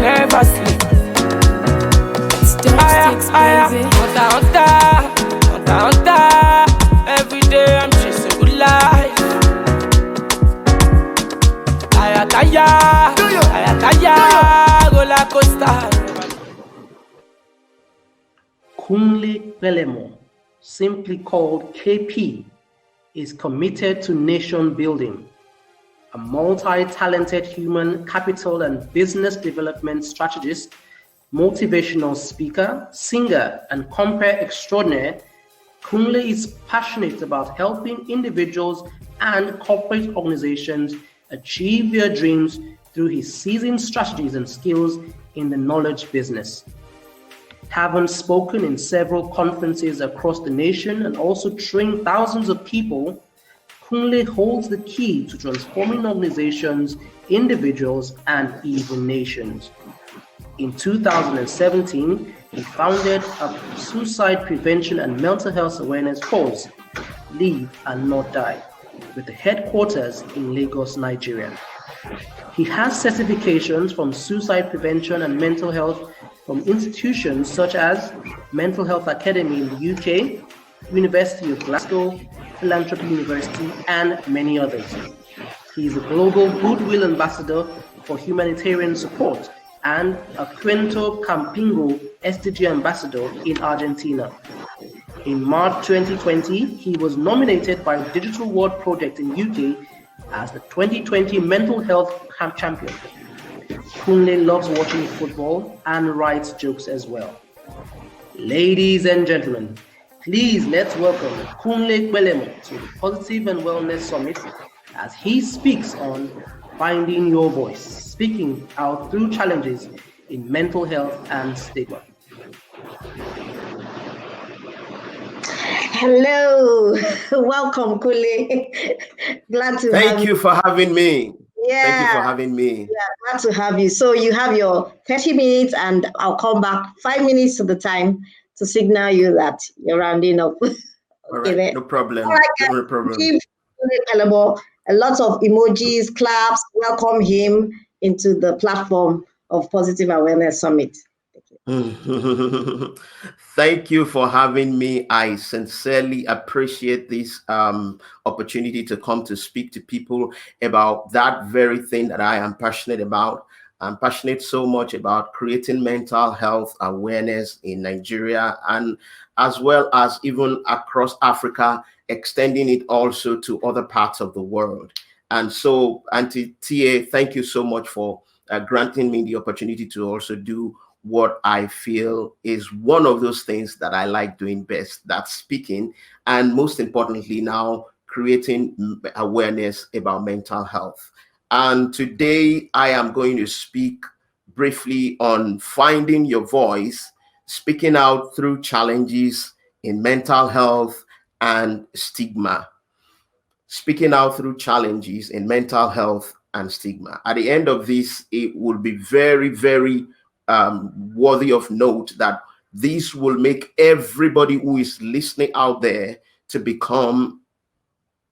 never sleep. Hunter. Every day I'm chasing good life. Roller coaster. Kunle Pelemo, simply called KP, is committed to nation building. A multi-talented human capital and business development strategist, motivational speaker, singer, and compere extraordinaire, Kunle is passionate about helping individuals and corporate organizations achieve their dreams through his seasoned strategies and skills in the knowledge business. Having spoken in several conferences across the nation and also trained thousands of people, Kunle holds the key to transforming organizations, individuals, and even nations. In 2017, he founded a suicide prevention and mental health awareness cause, Live and Not Die, with the headquarters in Lagos, Nigeria. He has certifications from suicide prevention and mental health from institutions such as Mental Health Academy in the UK, University of Glasgow, Philanthropy University, and many others. He is a global goodwill ambassador for humanitarian support and a Cuento Campingo SDG ambassador in Argentina. In March 2020, he was nominated by the Digital World Project in UK as the 2020 Mental Health Champion. Kunle loves watching football and writes jokes as well. Ladies and gentlemen, please let's welcome Kunle Pelemo to the Positive and Wellness Summit as he speaks on finding your voice, speaking out through challenges in mental health and stigma. Hello, welcome, Kunle. Glad to have you. Thank you for having me. Yeah. Thank you for having me. Yeah, glad to have you. So you have your 30 minutes and I'll come back 5 minutes to the time to signal you that you're rounding up. All right, no problem. All right, no problem. Give Pelemo a lot of emojis, claps, welcome him into the platform of Positive Awareness Summit. Thank you for having me. I sincerely appreciate this opportunity to come to speak to people about that very thing that I am passionate about. I'm passionate so much about creating mental health awareness in Nigeria and as well as even across Africa, extending it also to other parts of the world. And so, Auntie TA, thank you so much for granting me the opportunity to also do what I feel is one of those things that I like doing best, that's speaking, and most importantly now, creating awareness about mental health. And today I am going to speak briefly on finding your voice, speaking out through challenges in mental health and stigma. Speaking out through challenges in mental health and stigma. At the end of this, it will be very, very worthy of note that this will make everybody who is listening out there to become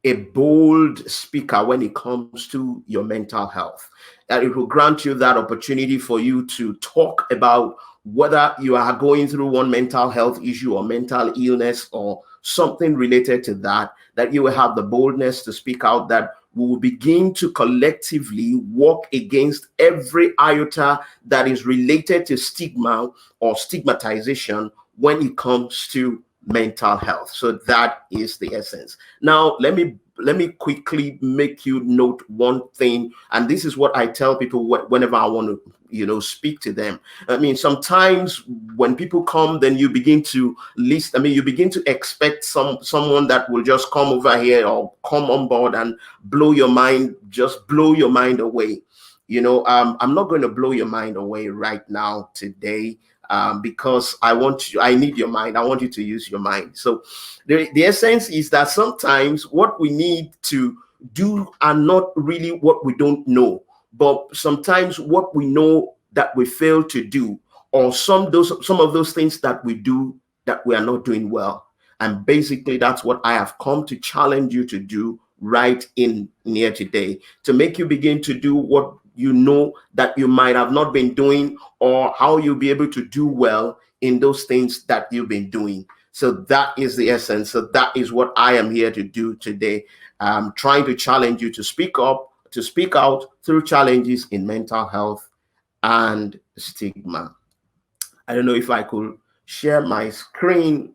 a bold speaker when it comes to your mental health. And it will grant you that opportunity for you to talk about whether you are going through one mental health issue or mental illness or something related to that, that you will have the boldness to speak out, that we will begin to collectively work against every iota that is related to stigma or stigmatization when it comes to mental health. So that is the essence. Now, let me quickly make you note one thing, and this is what I tell people whenever I want to speak to them. I mean, sometimes when people come, then you begin to list. I mean, you begin to expect someone that will just come over here or come on board and blow your mind, just blow your mind away. I'm not going to blow your mind away right now today. Because I need your mind. I want you to use your mind. So the essence is that sometimes what we need to do are not really what we don't know, but sometimes what we know that we fail to do, or some of those things that we do that we are not doing well. And basically that's what I have come to challenge you to do right in here today, to make you begin to do what you know that you might have not been doing, or how you'll be able to do well in those things that you've been doing. So that is the essence. So that is what I am here to do today. I'm trying to challenge you to speak up, to speak out through challenges in mental health and stigma. I don't know if I could share my screen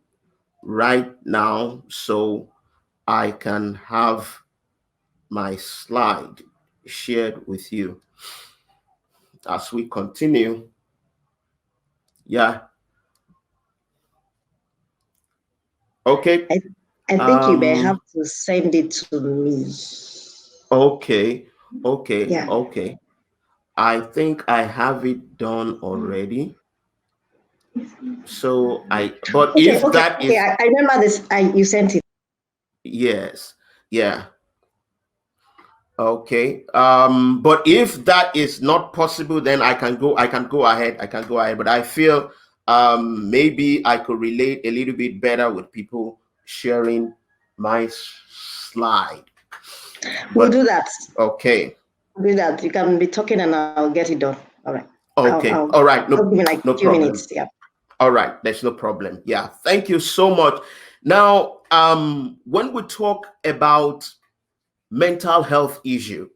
right now so I can have my slide shared with you as we continue. Yeah. Okay. I think you may have to send it to me. Okay. Okay. Yeah. Okay. I think I have it done already. So but Okay, if that is, I remember this. You sent it. yes, yeah, okay. But if that is not possible, then I can go ahead. But I feel maybe I could relate a little bit better with people sharing my slide. We'll do that. Okay. Do that. You can be talking and I'll get it done. All right. Okay. All right. No, I'll give me like no 2 problem. minutes. Yeah. All right, there's no problem. Yeah, thank you so much. Now, when we talk about mental health issue,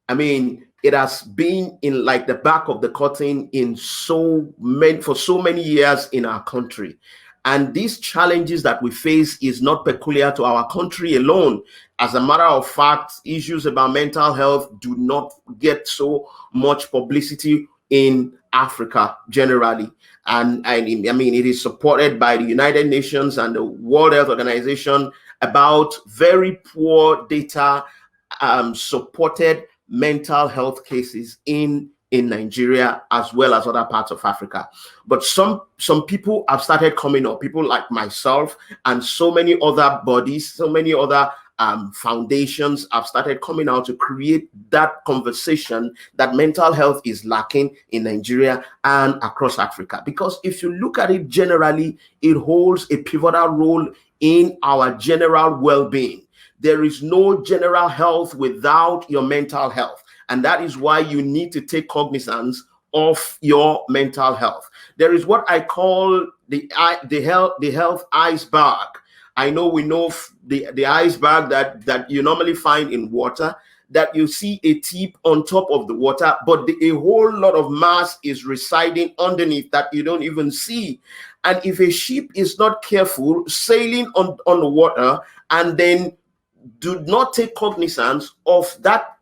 I mean, it has been in like the back of the curtain for so many years in our country. And these challenges that we face is not peculiar to our country alone. As a matter of fact, issues about mental health do not get so much publicity in Africa generally. And I mean, it is supported by the United Nations and the World Health Organization about very poor data supported mental health cases in Nigeria as well as other parts of Africa. But some people have started coming up, people like myself and so many other bodies, so many other foundations have started coming out to create that conversation that mental health is lacking in Nigeria and across Africa. Because if you look at it generally, it holds a pivotal role in our general well-being. There is no general health without your mental health. And that is why you need to take cognizance of your mental health. There is what I call the health iceberg. I know we know the iceberg that you normally find in water, that you see a tip on top of the water, but a whole lot of mass is residing underneath that you don't even see. And if a ship is not careful sailing on the water and then do not take cognizance of that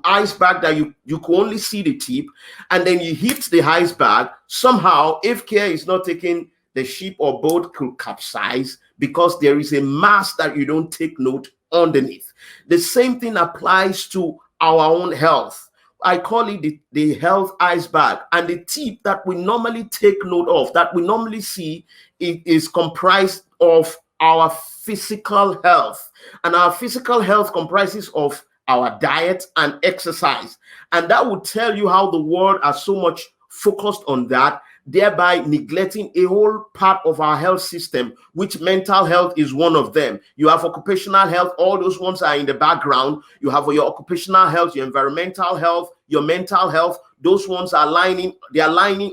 iceberg that you can only see the tip, and then you hit the iceberg, somehow, if care is not taken, the ship or boat could capsize because there is a mass that you don't take note underneath. The same thing applies to our own health. I call it the health iceberg, and the tip that we normally take note of, that we normally see, it is comprised of our physical health. And our physical health comprises of our diet and exercise. And that will tell you how the world are so much focused on that, thereby neglecting a whole part of our health system, which mental health is one of them. You have occupational health, all those ones are in the background. You have your occupational health, your environmental health, your mental health. Those ones are lining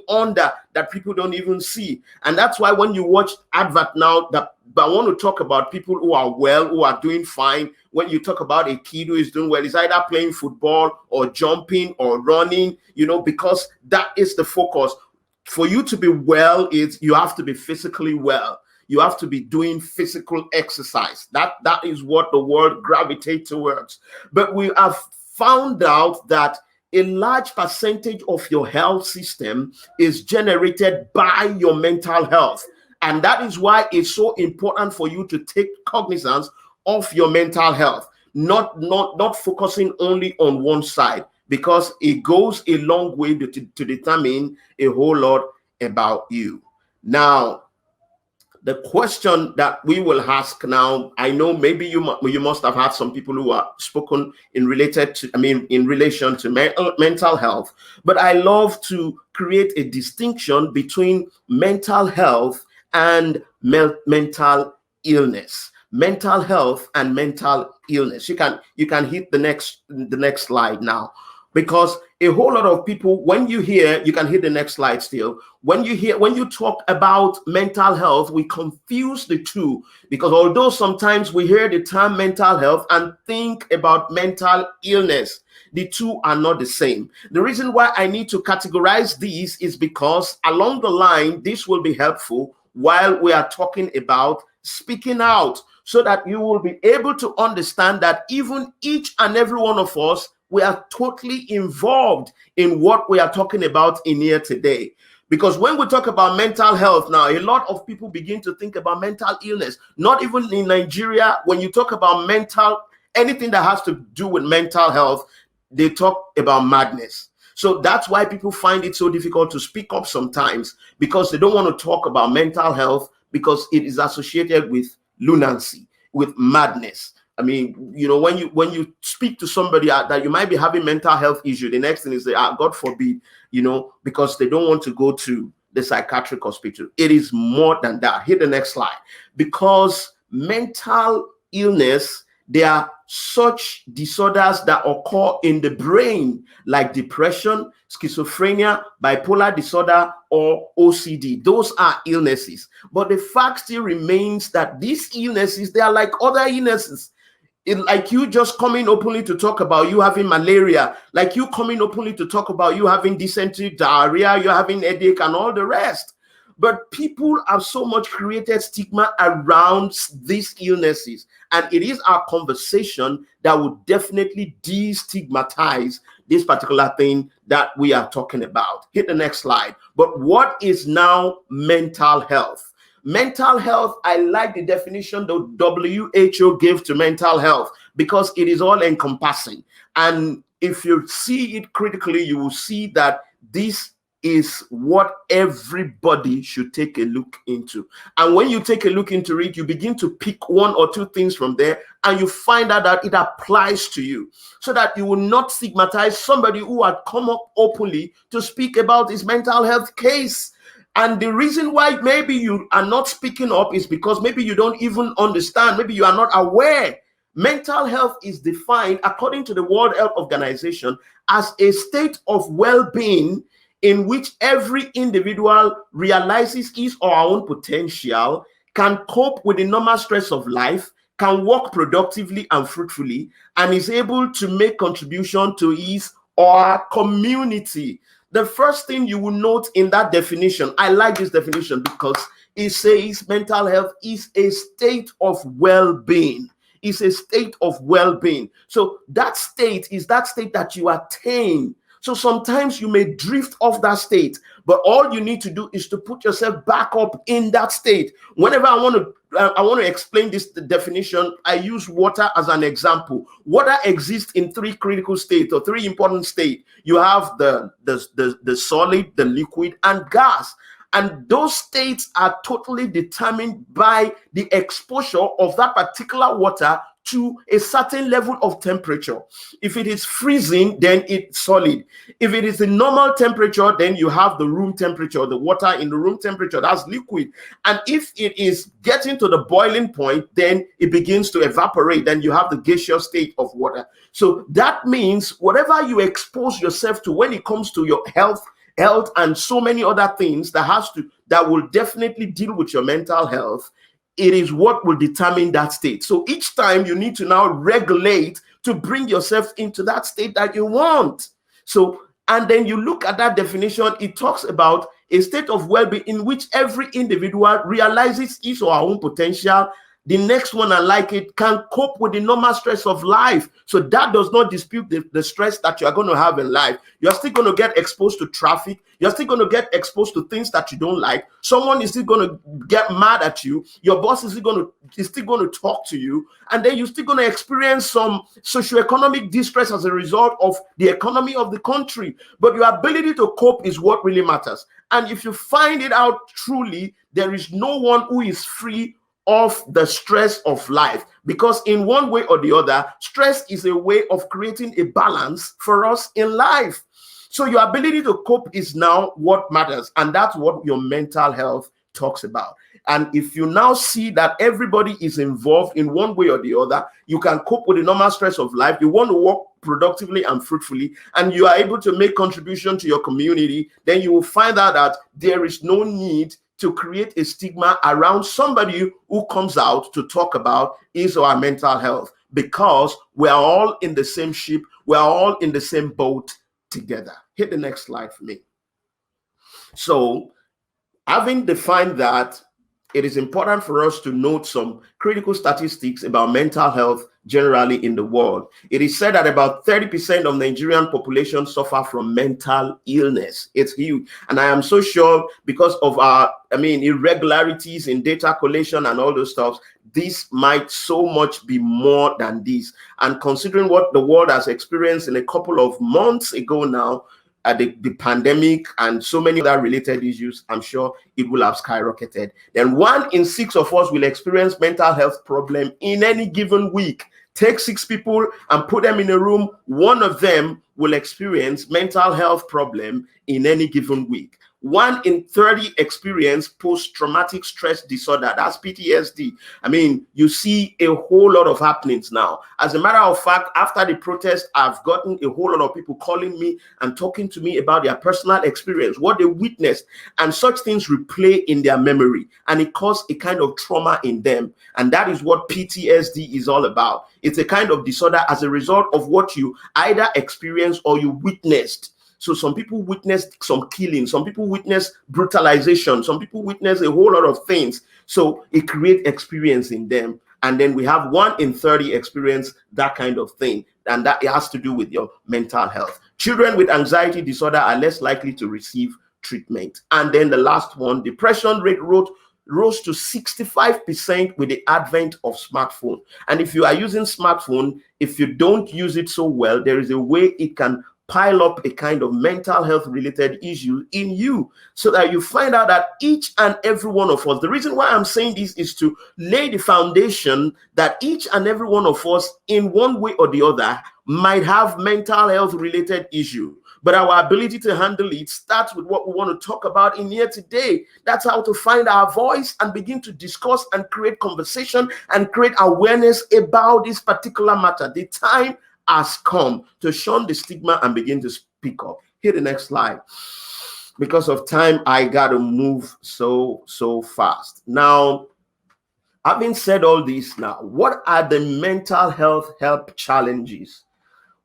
under that people don't even see. And that's why when you watch advert now, but I want to talk about people who are well, who are doing fine. When you talk about a kid who is doing well, is either playing football or jumping or running, because that is the focus. For you to be well, you have to be physically well. You have to be doing physical exercise. That is what the world gravitates towards. But we have found out that a large percentage of your health system is generated by your mental health. And that is why it's so important for you to take cognizance of your mental health, not focusing only on one side, because it goes a long way to determine a whole lot about you. Now, the question that we will ask now, I know maybe you must have had some people who are spoken in relation to mental health, but I love to create a distinction between mental health and mental illness. Mental health and mental illness. You can hit the next slide now. Because a whole lot of people, when you hear, you can hit the next slide still. When you talk about mental health, we confuse the two, because although sometimes we hear the term mental health and think about mental illness, the two are not the same. The reason why I need to categorize these is because along the line, this will be helpful while we are talking about speaking out, so that you will be able to understand that even each and every one of us, we are totally involved in what we are talking about in here today. Because when we talk about mental health now, a lot of people begin to think about mental illness. Not even in Nigeria, when you talk about anything that has to do with mental health, they talk about madness. So that's why people find it so difficult to speak up sometimes, because they don't want to talk about mental health, because it is associated with lunacy, with madness. I mean, you know, when you speak to somebody that you might be having mental health issue, the next thing is God forbid, you know, because they don't want to go to the psychiatric hospital. It is more than that. Hit the next slide. Because mental illness, there are such disorders that occur in the brain, like depression, schizophrenia, bipolar disorder, or OCD. Those are illnesses. But the fact still remains that these illnesses, they are like other illnesses. Like you just coming openly to talk about you having malaria, like you coming openly to talk about you having dysentery, diarrhea, you're having headache, and all the rest. But people have so much created stigma around these illnesses. And it is our conversation that would definitely destigmatize this particular thing that we are talking about. Hit the next slide. But what is now mental health? Mental health, I like the definition the WHO gave to mental health, because it is all encompassing. And if you see it critically, you will see that this is what everybody should take a look into. And when you take a look into it, you begin to pick one or two things from there, and you find out that it applies to you, so that you will not stigmatize somebody who had come up openly to speak about his mental health case. And the reason why maybe you are not speaking up is because maybe you don't even understand, maybe you are not aware. Mental health is defined, according to the World Health Organization, as a state of well-being in which every individual realizes his or her own potential, can cope with the normal stress of life, can work productively and fruitfully, and is able to make contribution to his or her community. The first thing you will note in that definition, I like this definition because it says mental health is a state of well-being. It's a state of well-being. So that state is that state that you attain. So sometimes you may drift off that state, but all you need to do is to put yourself back up in that state. Whenever I want to explain this definition, I use water as an example. Water exists in three critical states, or three important states. You have the solid, the liquid, and gas. And those states are totally determined by the exposure of that particular water to a certain level of temperature. If it is freezing, then it's solid. If it is the normal temperature, then you have the room temperature, the water in the room temperature, that's liquid. And if it is getting to the boiling point, then it begins to evaporate. Then you have the gaseous state of water. So that means whatever you expose yourself to when it comes to your health, and so many other things that will definitely deal with your mental health, it is what will determine that state. So each time you need to now regulate to bring yourself into that state that you want. So, and then you look at that definition, it talks about a state of well-being in which every individual realizes his or her own potential. The next one, I like it, can cope with the normal stress of life. So that does not dispute the stress that you are going to have in life. You're still going to get exposed to traffic. You're still going to get exposed to things that you don't like. Someone is still going to get mad at you. Your boss is still going to talk to you. And then you're still going to experience some socioeconomic distress as a result of the economy of the country. But your ability to cope is what really matters. And if you find it out truly, there is no one who is free of the stress of life, because in one way or the other, stress is a way of creating a balance for us in life. So your ability to cope is now what matters, and that's what your mental health talks about. And if you now see that everybody is involved in one way or the other, you can cope with the normal stress of life. You want to work productively and fruitfully, and you are able to make contribution to your community, then you will find out that there is no need to create a stigma around somebody who comes out to talk about his or her mental health, because we're all in the same ship, we're all in the same boat together. Hit the next slide for me. So, having defined that, it is important for us to note some critical statistics about mental health generally in the world. It is said that about 30% of Nigerian population suffer from mental illness. It's huge. And I am so sure because of our, irregularities in data collation and all those stuff, this might so much be more than this. And considering what the world has experienced in a couple of months ago now, the pandemic and so many other related issues, I'm sure it will have skyrocketed. Then 1 in 6 of us will experience mental health problem in any given week. Take 6 people and put them in a room, 1 of them will experience mental health problem in any given week. 1 in 30 experience post-traumatic stress disorder. That's PTSD. You see a whole lot of happenings now. As a matter of fact, after the protest, I've gotten a whole lot of people calling me and talking to me about their personal experience, what they witnessed, and such things replay in their memory, and it causes a kind of trauma in them. And that is what PTSD is all about. It's a kind of disorder as a result of what you either experienced or you witnessed. So some people witnessed some killing, some people witness brutalization, some people witness a whole lot of things. So it creates experience in them. And then we have 1 in 30 experience that kind of thing. And that it has to do with your mental health. Children with anxiety disorder are less likely to receive treatment. And then the last one, depression rate rose to 65% with the advent of smartphone. And if you are using smartphone, if you don't use it so well, there is a way it can pile up a kind of mental health related issue in you, so that you find out that each and every one of us, the reason why I'm saying this is to lay the foundation that each and every one of us in one way or the other might have mental health related issue. But our ability to handle it starts with what we want to talk about in here today. That's how to find our voice and begin to discuss and create conversation and create awareness about this particular matter. The time has come to shun the stigma and begin to speak up. Hit the next slide. Because of time, I got to move so fast. Now, having said all this now, what are the mental health help challenges?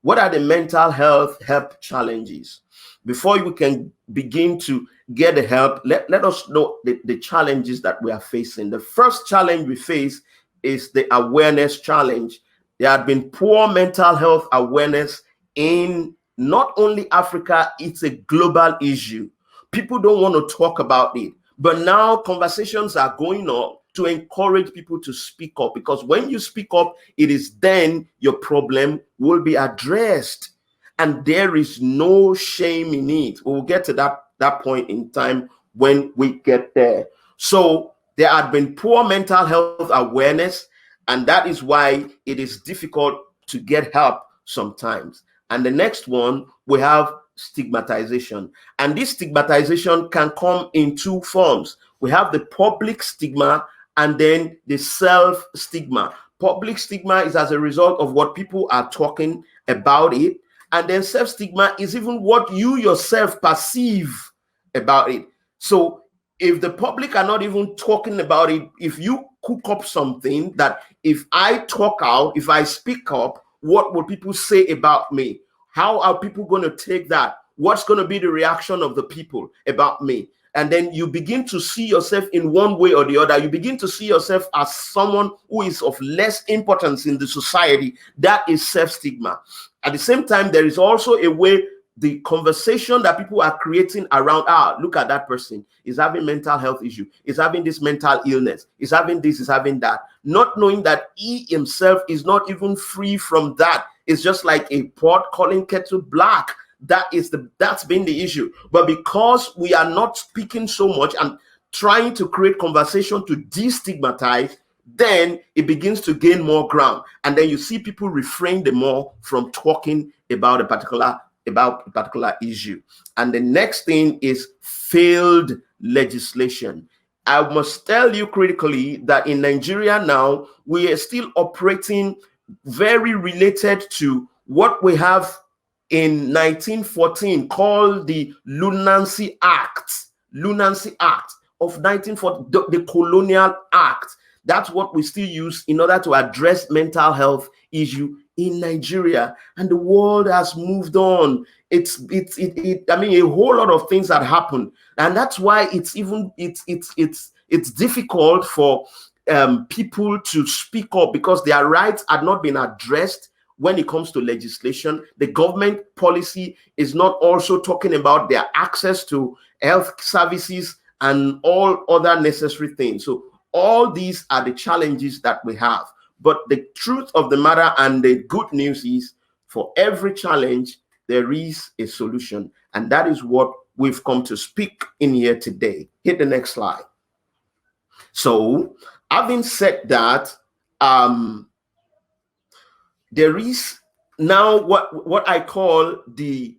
What are the mental health help challenges? Before we can begin to get the help, let us know the challenges that we are facing. The first challenge we face is the awareness challenge. There had been poor mental health awareness in not only Africa, it's a global issue. People don't want to talk about it. But now conversations are going on to encourage people to speak up, because when you speak up, it is then your problem will be addressed. And there is no shame in it. We'll get to that point in time when we get there. So there had been poor mental health awareness, and that is why it is difficult to get help sometimes. And the next one, we have stigmatization. And this stigmatization can come in 2 forms. We have the public stigma and then the self-stigma. Public stigma is as a result of what people are talking about it. And then self-stigma is even what you yourself perceive about it. So if the public are not even talking about it, if you cook up something that if I talk out, if I speak up, what will people say about me? How are people going to take that? What's going to be the reaction of the people about me? And then you begin to see yourself in one way or the other. You begin to see yourself as someone who is of less importance in the society. That is self-stigma. At the same time, there is also a way, the conversation that people are creating around, look at that person, is having mental health issue, is having this mental illness, is having this, is having that, not knowing that he himself is not even free from that. It's just like a pot calling kettle black. That's been the issue. But because we are not speaking so much and trying to create conversation to destigmatize, then it begins to gain more ground. And then you see people refrain the more from talking about a particular issue. And the next thing is failed legislation. I must tell you critically that in Nigeria now, we are still operating very related to what we have in 1914 called the Lunancy Act. Lunancy Act of 1940, the Colonial Act. That's what we still use in order to address mental health issue in Nigeria. And the world has moved on. I mean, a whole lot of things that happened, and that's why it's difficult for people to speak up, because their rights had not been addressed. When it comes to legislation, the government policy is not also talking about their access to health services and all other necessary things. So all these are the challenges that we have. But the truth of the matter and the good news is, for every challenge, there is a solution. And that is what we've come to speak in here today. Hit the next slide. So, having said that, there is now what I call the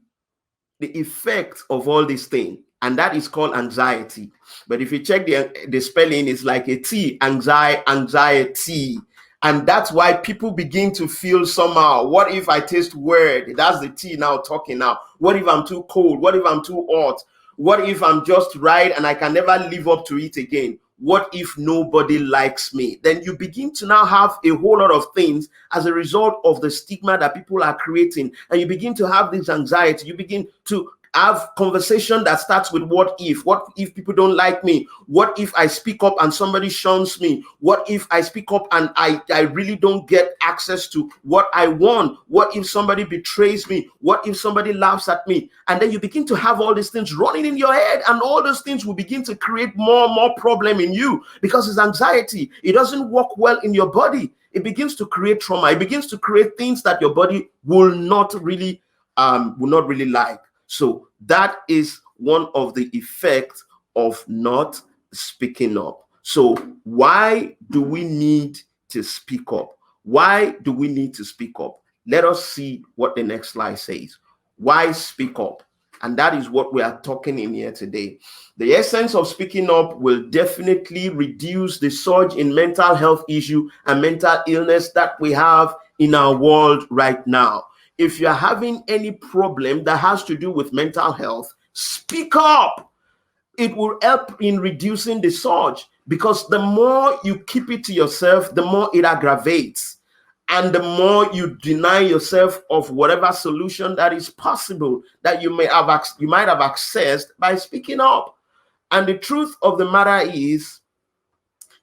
effect of all these things, and that is called anxiety. But if you check the spelling, it's like a T, anxiety. And that's why people begin to feel somehow. What if I taste weird? That's the T now talking now. What if I'm too cold? What if I'm too hot? What if I'm just right and I can never live up to it again? What if nobody likes me? Then you begin to now have a whole lot of things as a result of the stigma that people are creating. And you begin to have this anxiety. You begin to have conversation that starts with what if people don't like me? What if I speak up and somebody shuns me? What if I speak up and I really don't get access to what I want? What if somebody betrays me? What if somebody laughs at me? And then you begin to have all these things running in your head, and all those things will begin to create more and more problem in you, because it's anxiety. It doesn't work well in your body. It begins to create trauma. It begins to create things that your body will not really like. So that is one of the effects of not speaking up. So why do we need to speak up? Why do we need to speak up? Let us see what the next slide says. Why speak up? And that is what we are talking in here today. The essence of speaking up will definitely reduce the surge in mental health issue and mental illness that we have in our world right now. If you're having any problem that has to do with mental health, speak up. It will help in reducing the surge, because the more you keep it to yourself, the more it aggravates, and the more you deny yourself of whatever solution that is possible that you might have accessed by speaking up. And the truth of the matter is,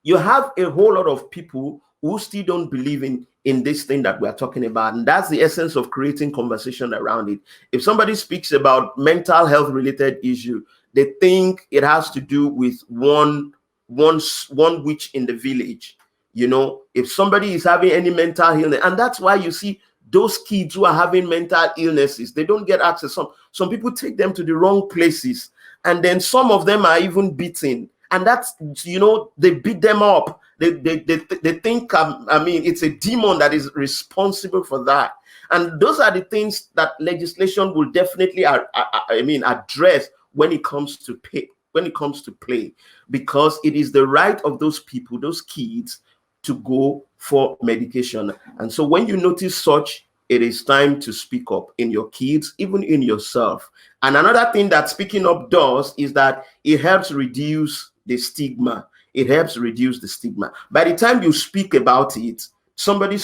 you have a whole lot of people who still don't believe in this thing that we're talking about. And that's the essence of creating conversation around it. If somebody speaks about mental health related issue, they think it has to do with one witch in the village. You know, if somebody is having any mental illness, and that's why you see those kids who are having mental illnesses, they don't get access. Some people take them to the wrong places, and then some of them are even beaten. And that's, you know, they beat them up. They think, I mean, it's a demon that is responsible for that. And those are the things that legislation will definitely, address when it comes to play, because it is the right of those people, those kids, to go for medication. And so when you notice such, it is time to speak up in your kids, even in yourself. And another thing that speaking up does is that it helps reduce the stigma. It helps reduce the stigma. By the time you speak about it, somebody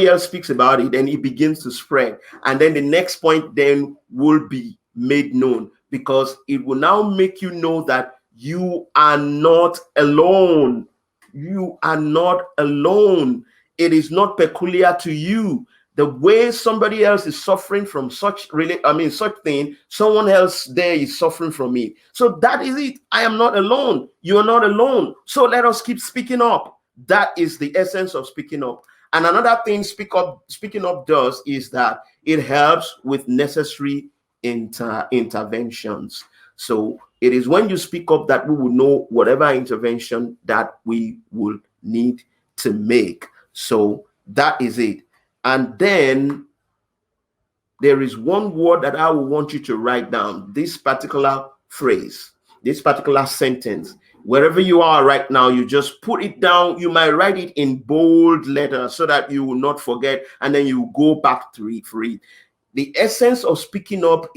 else speaks about it, and it begins to spread. And then the next point then will be made known, because it will now make you know that you are not alone. You are not alone. It is not peculiar to you. The way somebody else is suffering from such thing, someone else there is suffering from it. So that is it. I am not alone. You are not alone. So let us keep speaking up. That is the essence of speaking up. And another thing speaking up does is that it helps with necessary interventions. So it is when you speak up that we will know whatever intervention that we will need to make. So that is it. And then there is one word that I will want you to write down. This particular phrase, this particular sentence Wherever you are right now, you just put it down. You might write it in bold letters so that you will not forget, and then you go back to read for it. The essence of speaking up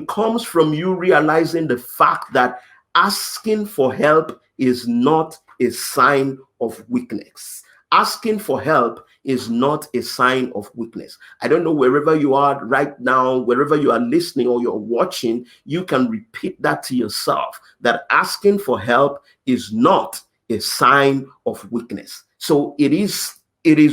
comes from you realizing the fact that asking for help is not a sign of weakness. Asking for help is not a sign of weakness. I don't know, wherever you are right now, wherever you are listening or you're watching, you can repeat that to yourself, that asking for help is not a sign of weakness. So it is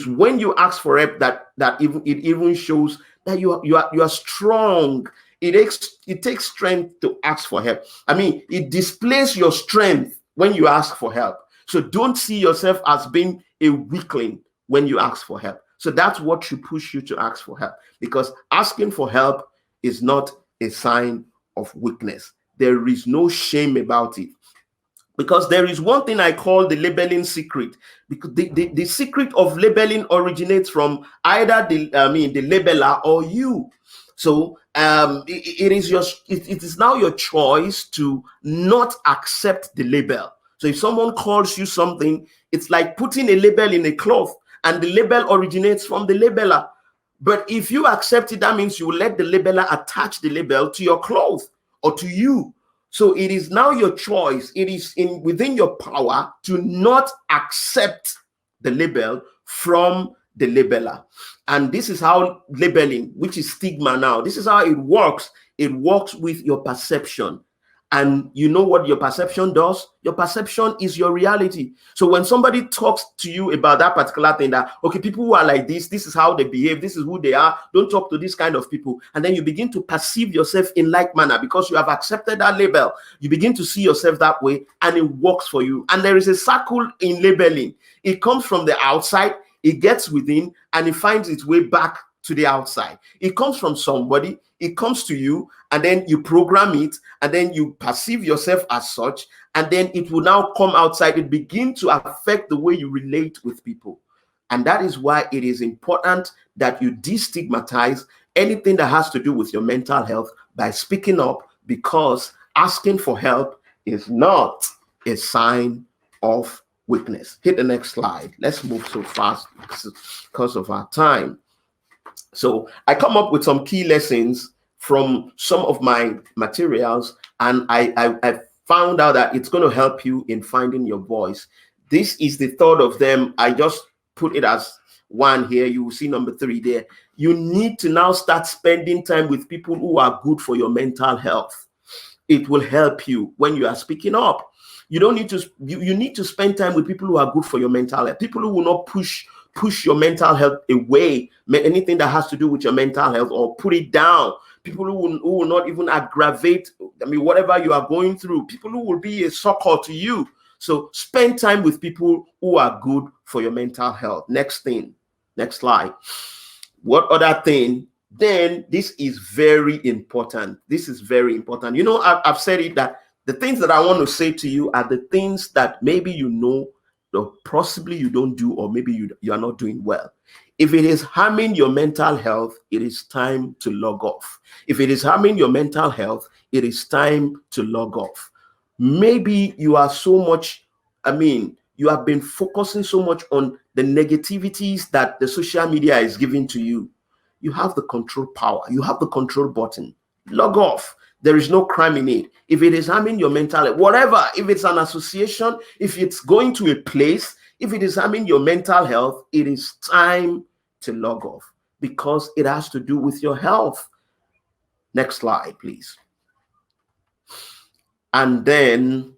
when you ask for help that it even shows that you are strong. It takes strength to ask for help. It displays your strength when you ask for help. So don't see yourself as being a weakling when you ask for help. So that's what should push you to ask for help, because asking for help is not a sign of weakness. There is no shame about it. Because there is one thing I call the labeling secret, because the secret of labeling originates from either the labeler or you. So it is now your choice to not accept the label. So if someone calls you something, it's like putting a label in a cloth, and the label originates from the labeler. But if you accept it, that means you will let the labeler attach the label to your clothes or to you. So it is now your choice. It is within your power to not accept the label from the labeler. And this is how labeling, which is stigma now, this is how it works. It works with your perception. And you know what your perception does? Your perception is your reality. So when somebody talks to you about that particular thing, that, okay, people who are like this is how they behave, this is who they are, don't talk to this kind of people. And then you begin to perceive yourself in like manner because you have accepted that label. You begin to see yourself that way, and it works for you. And there is a circle in labeling. It comes from the outside, it gets within, and it finds its way back to the outside. It comes from somebody, it comes to you, and then you program it, and then you perceive yourself as such, and then it will now come outside. It begins to affect the way you relate with people. And that is why it is important that you destigmatize anything that has to do with your mental health by speaking up, because asking for help is not a sign of weakness. Hit the next slide. Let's move so fast because of our time. So I come up with some key lessons from some of my materials, and I found out that it's going to help you in finding your voice. This is the third of them. I just put it as one here. You will see number 3 there. You need to now start spending time with people who are good for your mental health. It will help you when you are speaking up. You don't need to, you need to spend time with people who are good for your mental health. People who will not push your mental health away, anything that has to do with your mental health, or put it down. People who will not even aggravate, whatever you are going through. People who will be a succor to you. So spend time with people who are good for your mental health. Next thing, next slide. What other thing? Then this is very important. This is very important. I've said it, that the things that I want to say to you are the things that maybe you know, or possibly you don't do, or maybe you are not doing well. If it is harming your mental health, it is time to log off. If it is harming your mental health, it is time to log off. Maybe you are so much, you have been focusing so much on the negativities that the social media is giving to you. You have the control power. You have the control button. Log off. There is no crime in it. If it is harming your mental health, whatever, if it's an association, if it's going to a place, if it is harming your mental health, it is time to log off, because it has to do with your health. Next slide, please. And then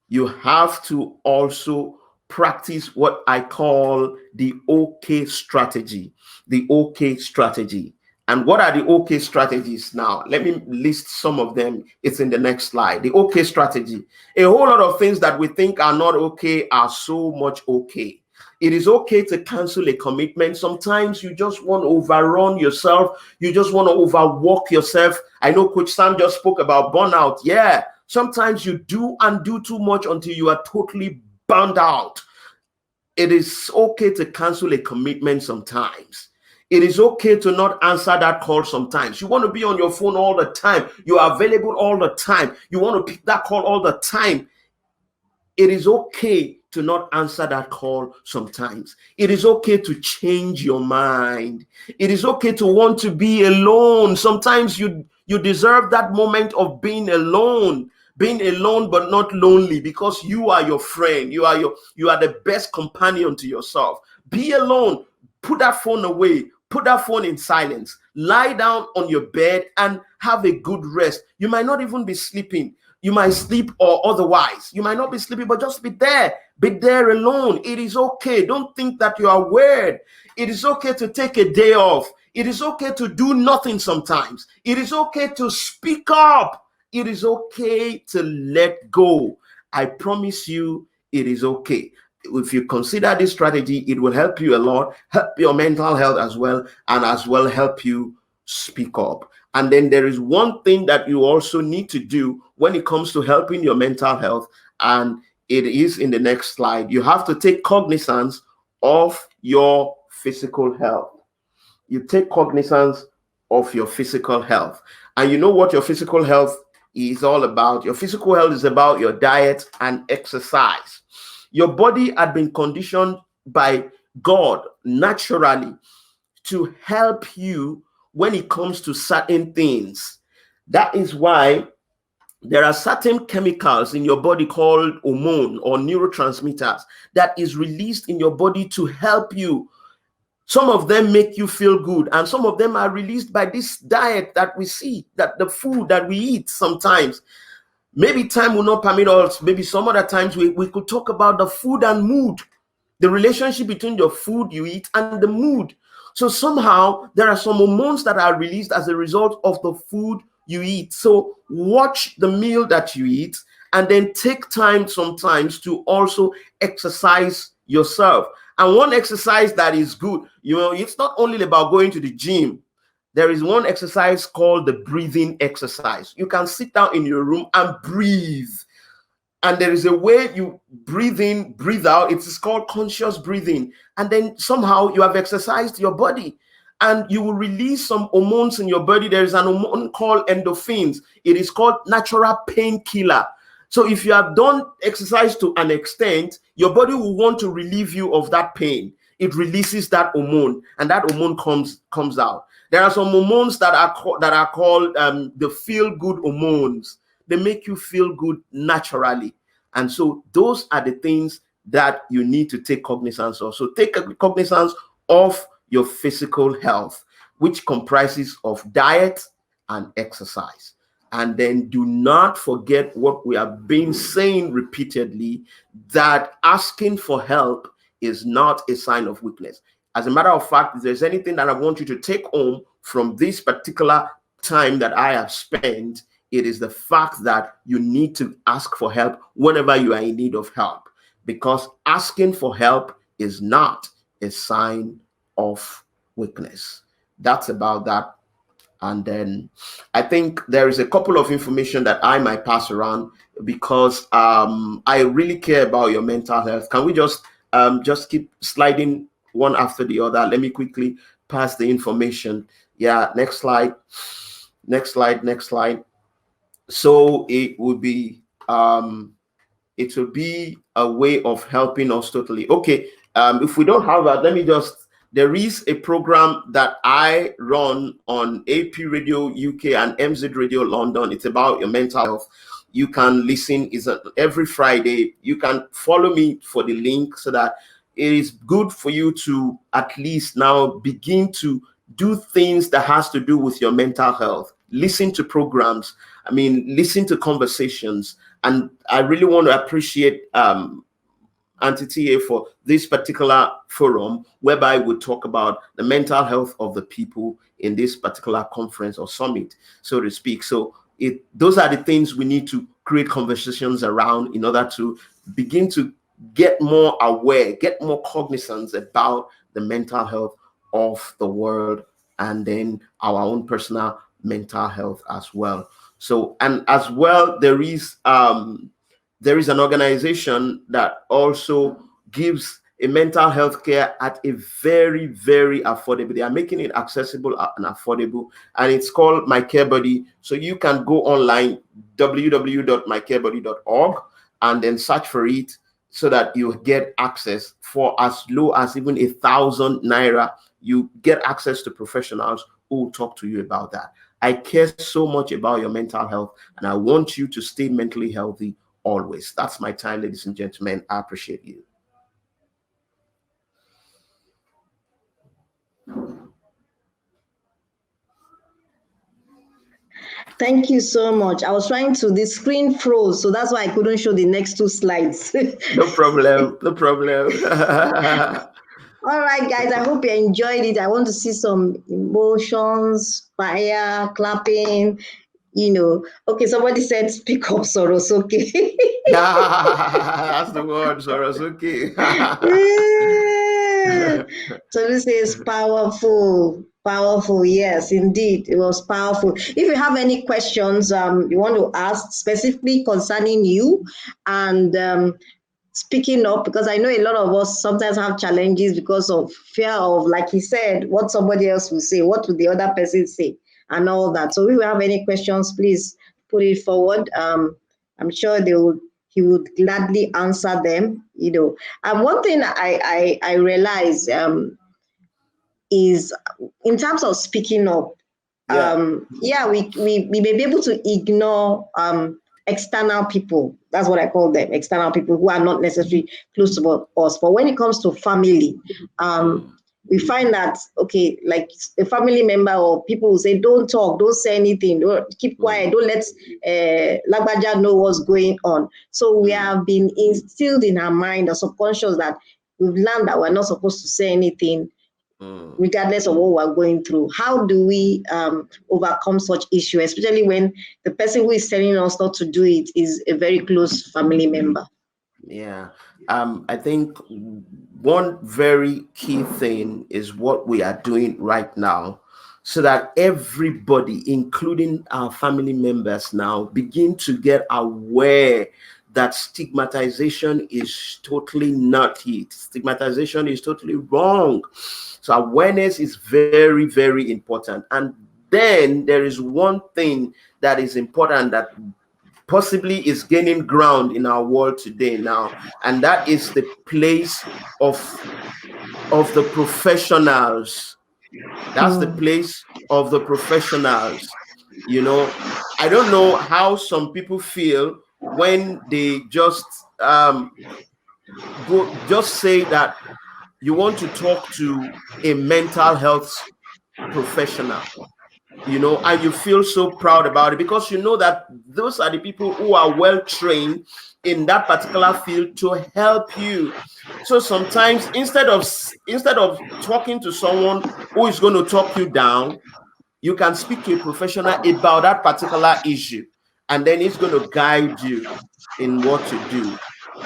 you have to also practice what I call the OK strategy. The OK strategy. And what are the OK strategies now? Let me list some of them. It's in the next slide. The OK strategy. A whole lot of things that we think are not okay are so much okay. It is okay to cancel a commitment. Sometimes you just want to overrun yourself. You just want to overwork yourself. I know Coach Sam just spoke about burnout. Yeah, sometimes you do too much until you are totally burned out. It is okay to cancel a commitment sometimes. It is okay to not answer that call sometimes. You want to be on your phone all the time. You are available all the time. You want to pick that call all the time. It is okay to not answer that call sometimes. It is okay to change your mind. It is okay to want to be alone. Sometimes you deserve that moment of being alone but not lonely, because you are your friend. You are the best companion to yourself. Be alone. Put that phone away. Put that phone in silence. Lie down on your bed and have a good rest. You might not even be sleeping. You might sleep or otherwise. You might not be sleeping, but just be there. Be there alone. It is okay. Don't think that you are weird. It is okay to take a day off. It is okay to do nothing sometimes. It is okay to speak up. It is okay to let go. I promise you, it is okay. If you consider this strategy, it will help you a lot, help your mental health as well, and as well help you speak up. And then there is one thing that you also need to do when it comes to helping your mental health, and it is in the next slide. You have to take cognizance of your physical health. You take cognizance of your physical health. And you know what your physical health is all about? Your physical health is about your diet and exercise. Your body had been conditioned by God naturally to help you when it comes to certain things. That is why there are certain chemicals in your body called hormone or neurotransmitters that is released in your body to help you. Some of them make you feel good, and some of them are released by this diet that we see, that the food that we eat sometimes. Maybe time will not permit us. Maybe some other times we could talk about the food and mood, the relationship between your food you eat and the mood. So somehow there are some hormones that are released as a result of the food you eat. So watch the meal that you eat, and then take time sometimes to also exercise yourself. And one exercise that is good, it's not only about going to the gym. There is one exercise called the breathing exercise. You can sit down in your room and breathe. And there is a way you breathe in, breathe out. It is called conscious breathing. And then somehow you have exercised your body, and you will release some hormones in your body. There is an hormone called endorphins. It is called natural painkiller. So if you have done exercise to an extent, your body will want to relieve you of that pain. It releases that hormone, and that hormone comes out. There are some hormones that are called the feel-good hormones. They make you feel good naturally. And so those are the things that you need to take cognizance of. So take cognizance of your physical health, which comprises of diet and exercise. And then do not forget what we have been saying repeatedly, that asking for help is not a sign of weakness. As a matter of fact, if there's anything that I want you to take home from this particular time that I have spent, it is the fact that you need to ask for help whenever you are in need of help, because asking for help is not a sign of weakness. That's about that. And then I think there is a couple of information that I might pass around, because I really care about your mental health. Can we just keep sliding one after the other? Let me quickly pass the information. Yeah, next slide. So it would be a way of helping us totally. Okay, if we don't have that, there is a program that I run on AP Radio UK and MZ Radio London. It's about your mental health. You can listen. It's every Friday. You can follow me for the link, so that it is good for you to at least now begin to do things that has to do with your mental health. Listen to programs. Listen to conversations. And I really want to appreciate Auntie TA for this particular forum, whereby we talk about the mental health of the people in this particular conference or summit, so to speak. So those are the things we need to create conversations around in order to begin to get more aware, get more cognizance about the mental health of the world, and then our own personal mental health as well. So, and as well, there is an organization that also gives a mental health care at a very, very affordable. They are making it accessible and affordable, and it's called My Care Buddy. So you can go online, www.mycarebuddy.org, and then search for it so that you get access for as low as even 1,000 naira. You get access to professionals who will talk to you about that. I care so much about your mental health, and I want you to stay mentally healthy always. That's my time, ladies and gentlemen. I appreciate you. Thank you so much. I was trying to, the screen froze, so that's why I couldn't show the next two slides. No problem. No problem. All right, guys, I hope you enjoyed it. I want to see some emotions, fire, clapping, Okay, somebody said speak up, Soros, okay. That's the word, Soros. Okay. So this is powerful, powerful. Yes, indeed, it was powerful. If you have any questions you want to ask specifically concerning you and speaking up, because I know a lot of us sometimes have challenges because of fear of, like he said, what somebody else will say, what would the other person say, and all that. So if you have any questions, please put it forward. I'm sure he would gladly answer them. And one thing I realize is in terms of speaking up, we may be able to ignore external people. That's what I call them, external people who are not necessarily close to us. But when it comes to family, we find that, okay, like a family member or people who say, don't talk, don't say anything, don't keep quiet, don't let Lagbaja know what's going on. So we have been instilled in our mind or subconscious that we've learned that we're not supposed to say anything regardless of what we're going through. How do we overcome such issue, especially when the person who is telling us not to do it is a very close family member? Yeah. I think one very key thing is what we are doing right now, so that everybody, including our family members now, begin to get aware that stigmatization is totally not it. Stigmatization is totally wrong. So awareness is very, very important. And then there is one thing that is important that possibly is gaining ground in our world today now, and that is the place of the professionals. That's the place of the professionals. I don't know how some people feel when they just say that you want to talk to a mental health professional, and you feel so proud about it because you know that those are the people who are well trained in that particular field to help you. So sometimes instead of talking to someone who is going to talk you down, you can speak to a professional about that particular issue, and then it's going to guide you in what to do.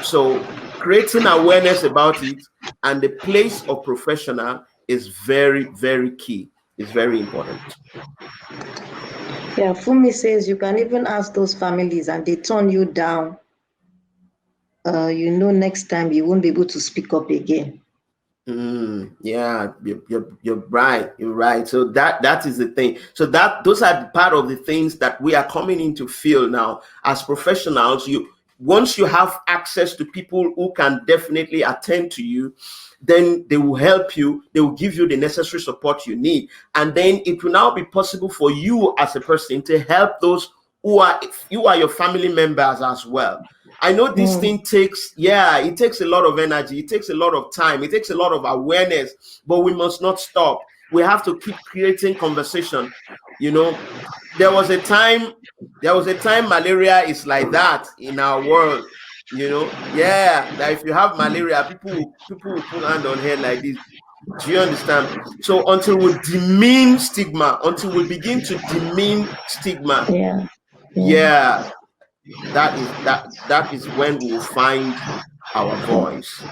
So creating awareness about it and the place of professional is very, very key. It's very important. Yeah, Fumi says you can even ask those families and they turn you down. Next time you won't be able to speak up again. Yeah, you're right. You're right. So that is the thing. So those are part of the things that we are coming into field now as professionals. Once you have access to people who can definitely attend to you, then they will help you. They will give you the necessary support you need, and then it will now be possible for you as a person to help those who are your family members as well. I know this thing takes a lot of energy. It takes a lot of time. It takes a lot of awareness, but we must not stop. We have to keep creating conversation. There was a time malaria is like that in our world. That if you have malaria, people will put hand on head like this. Do you understand? So until we demean stigma, until we begin to demean stigma, that is when we will find our voice.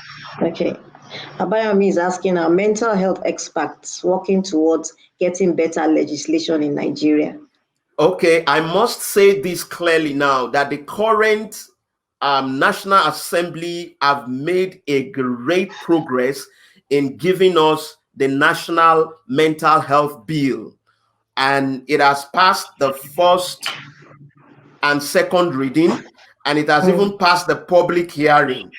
Okay. Abayomi is asking, are mental health experts working towards getting better legislation in Nigeria? Okay, I must say this clearly now that the current National Assembly have made a great progress in giving us the National Mental Health Bill, and it has passed the first and second reading, and it has even passed the public hearing.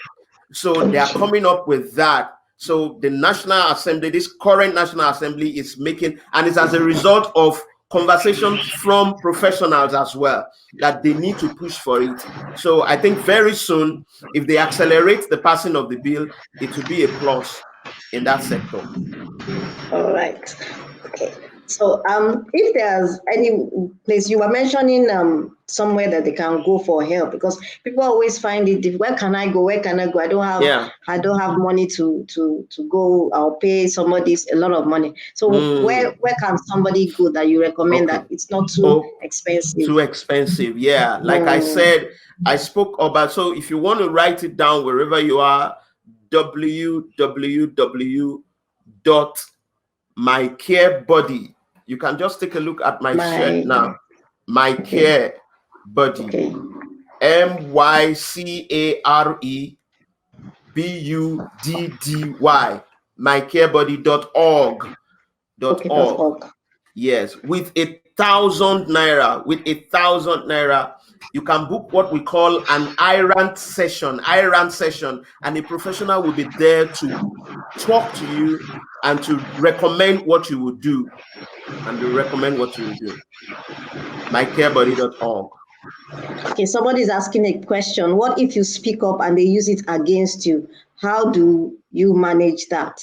So they are coming up with that. So the National Assembly, this current National Assembly, is making, and it's as a result of conversation from professionals as well, that they need to push for it. So I think very soon, if they accelerate the passing of the bill, it will be a plus in that sector. All right. Okay. So if there's any place, you were mentioning somewhere that they can go for help, because people always find it, where can I go? Where can I go? I don't have money to go. I'll pay somebody a lot of money. So where can somebody go that you recommend that it's not too expensive? Too expensive, yeah. Like I said, I spoke about, so if you want to write it down wherever you are, www.mycarebody. You can just take a look at my shirt now. My Care Buddy. Okay. MyCareBuddy. mycarebody.org. .org. Yes, with 1,000 naira. With 1,000 naira, you can book what we call an IRANT session. And a professional will be there to talk to you and to recommend what you would do. mycarebody.org. Okay, somebody is asking a question. What if you speak up and they use it against you? How do you manage that?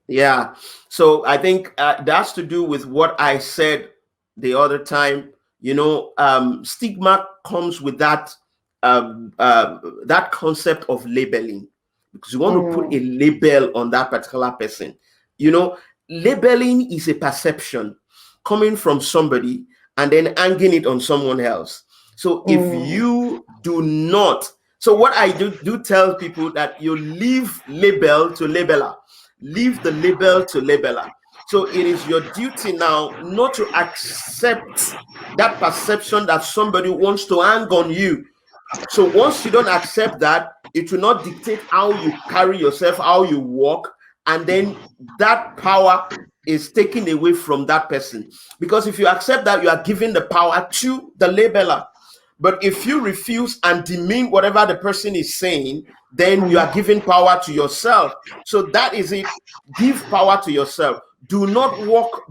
Yeah, so I think that's to do with what I said the other time. Stigma comes with that that concept of labeling, because you want to put a label on that particular person. Labeling is a perception coming from somebody and then hanging it on someone else. So if you do not, so what I do tell people that you leave label to labeler. Leave the label to labeler. So it is your duty now not to accept that perception that somebody wants to hang on you. So once you don't accept that, it will not dictate how you carry yourself, how you walk, and then that power is taken away from that person. Because if you accept that, you are giving the power to the labeler. But if you refuse and demean whatever the person is saying, then you are giving power to yourself. So that is it. Give power to yourself. Do not walk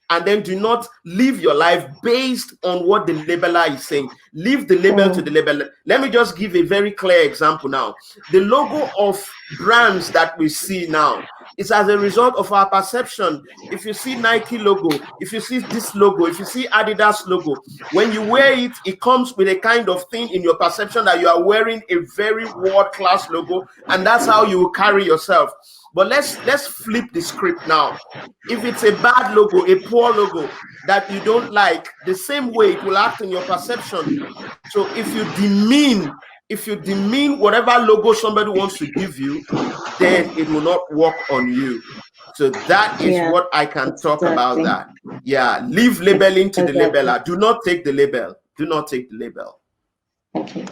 and then do not live your life based on what the labeler is saying. Leave the label to the labeler. Let me just give a very clear example now. The logo of brands that we see now is as a result of our perception. If you see Nike logo, if you see this logo, if you see Adidas logo, when you wear it, it comes with a kind of thing in your perception that you are wearing a very world-class logo, and that's how you will carry yourself. But let's flip the script now. If it's a bad logo, a poor logo that you don't like, the same way it will act in your perception. So if you demean whatever logo somebody wants to give you, then it will not work on you. So that is what I can talk about that. Yeah, leave labeling to the labeler. Do not take the label. Do not take the label. Okay.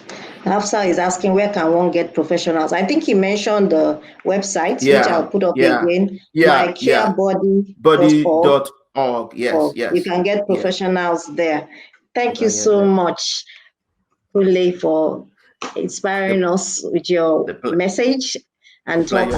Hafsa is asking, where can one get professionals? I think he mentioned the website, which I'll put up again. mycarebody.org. Yes. You can get professionals there. Thank you so much, Kunle, for inspiring us with your message and talk.